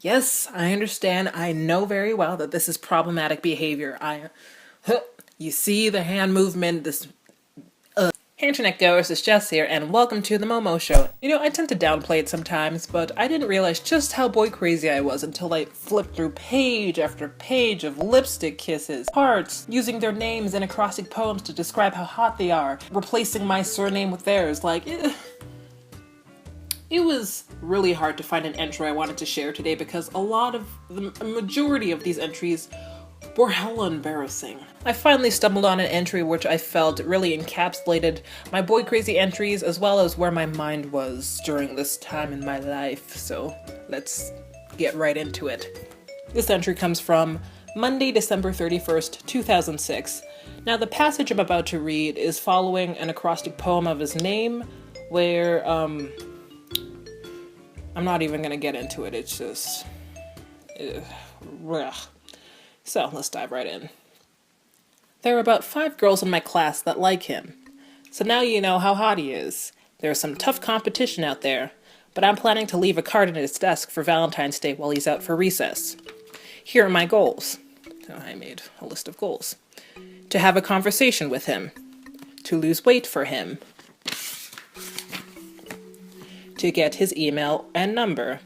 Yes, I understand. I know very well that this is problematic behavior. You see the hand movement, this. Hey internet goers, it's Jess here, and welcome to the Momoshow. You know, I tend to downplay it sometimes, but I didn't realize just how boy crazy I was until I flipped through page after page of lipstick kisses, hearts, using their names in acrostic poems to describe how hot they are, replacing my surname with theirs, It was really hard to find an entry I wanted to share today because a majority of these entries were hella embarrassing. I finally stumbled on an entry which I felt really encapsulated my boy crazy entries as well as where my mind was during this time in my life, so let's get right into it. This entry comes from Monday, December 31st, 2006. Now the passage I'm about to read is following an acrostic poem of his name where, I'm not even gonna get into it, it's just... So, let's dive right in. There are about 5 girls in my class that like him. So now you know how hot he is. There's some tough competition out there, but I'm planning to leave a card in his desk for Valentine's Day while he's out for recess. Here are my goals. So I made a list of goals. To have a conversation with him. To lose weight for him. To get his email and number.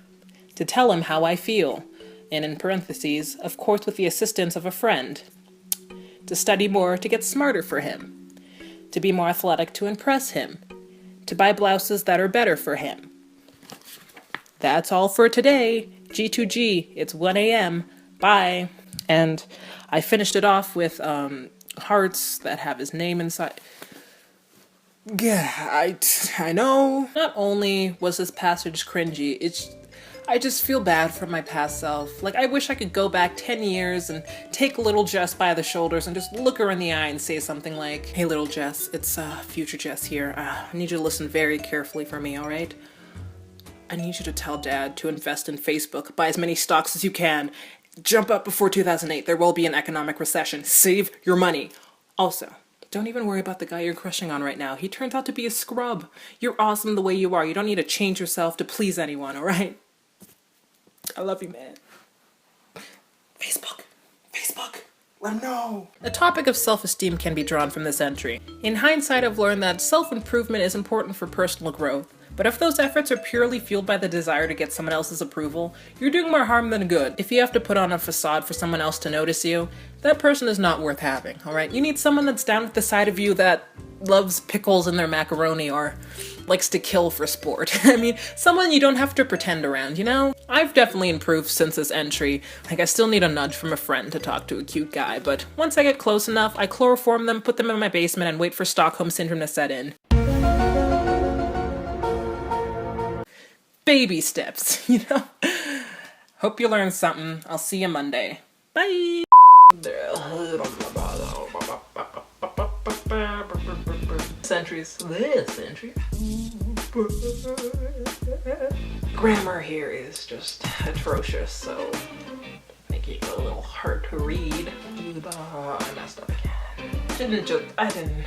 To tell him how I feel. And in parentheses, of course with the assistance of a friend. To study more to get smarter for him. To be more athletic to impress him. To buy blouses that are better for him. That's all for today. G2G, it's 1 a.m. Bye. And I finished it off with hearts that have his name inside. Yeah, I know. Not only was this passage cringy, I just feel bad for my past self. Like, I wish I could go back 10 years and take Lil Jess by the shoulders and just look her in the eye and say something like, "Hey, Lil Jess, it's future Jess here. I need you to listen very carefully for me, alright? I need you to tell Dad to invest in Facebook, buy as many stocks as you can, jump up before 2008, there will be an economic recession, save your money. Also, don't even worry about the guy you're crushing on right now. He turns out to be a scrub. You're awesome the way you are. You don't need to change yourself to please anyone, alright? I love you, man. Facebook. Let him know. The topic of self-esteem can be drawn from this entry. In hindsight, I've learned that self-improvement is important for personal growth. But if those efforts are purely fueled by the desire to get someone else's approval, you're doing more harm than good. If you have to put on a facade for someone else to notice you, that person is not worth having, alright? You need someone that's down with the side of you that loves pickles in their macaroni or likes to kill for sport. I mean, someone you don't have to pretend around, you know? I've definitely improved since this entry. Like, I still need a nudge from a friend to talk to a cute guy, but once I get close enough, I chloroform them, put them in my basement, and wait for Stockholm Syndrome to set in. Baby steps, you know? Hope you learned something. I'll see you Monday. Bye! This entry. Grammar here is just atrocious, so making it a little hard to read. I messed up again. I didn't.